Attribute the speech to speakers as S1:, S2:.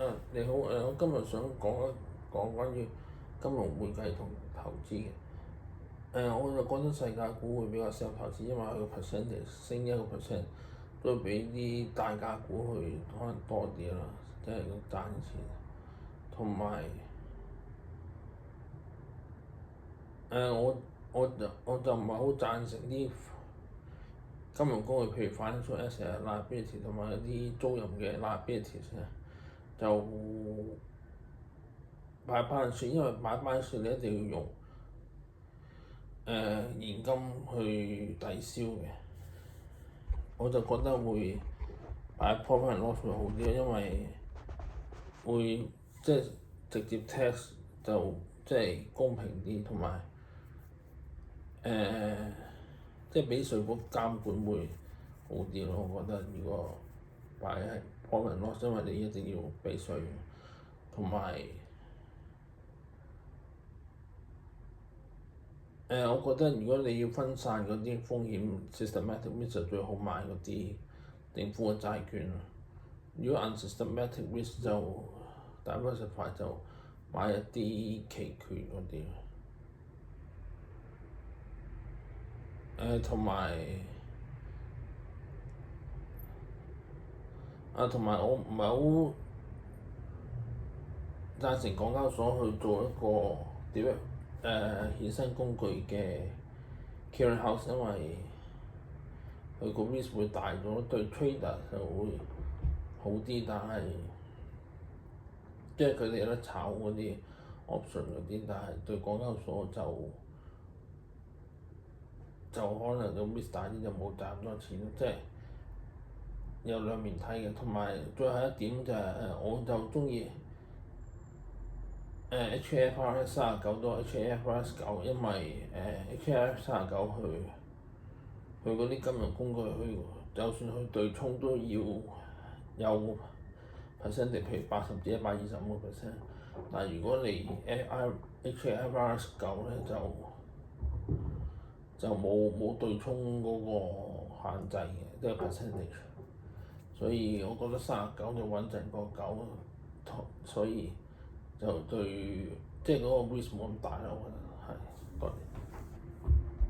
S1: 你好，我今日想講一講關於金融會計同投資嘅。我就覺得世界股會比較適合投資，因為佢個 percentage 升1%都比啲大價股去可能多啲啦，即係賺錢。同埋我就唔係好贊成啲金融工具，譬如 financial asset liability 同埋一啲租賃嘅 liabilities 咧，就買 balance sheet，因為買 balance sheet 你一定要用現金去抵消嘅。我就覺得會擺 profit and loss 會好啲，因為會即係直接 tax 就即係公平啲，同埋即係俾稅局監管會好啲咯。我覺得如果擺係 profit and loss，因為你一定要俾稅，同埋我覺得如果你要分散嗰啲風險 systematic risk 就最好買嗰啲政府嘅債券。如果 unsystematic risk 就 diversify 就買一啲期權嗰啲。同埋我唔係好贊成港交所去做一個點衍生工具嘅 clearing house，因為佢個 risk 會大咗，對 trader 就會好啲，但係即係佢哋有得炒嗰啲 option 嗰啲，但係對港交所就可能個 risk 大啲，就冇賺咁多錢，即係有兩面睇嘅。同埋最後一點就係我就鍾意HFRS 39多 HFRS 9，因為HFRS 39佢嗰啲金融工具，佢就算佢對沖都要有 percentage，譬如80至125%。但係如果你 HFRS 9咧就冇對沖嗰個限制嘅，即係 percentage。所以我覺得39就穩陣過9，所以就對即係嗰個 risk 冇咁大咯，我覺得。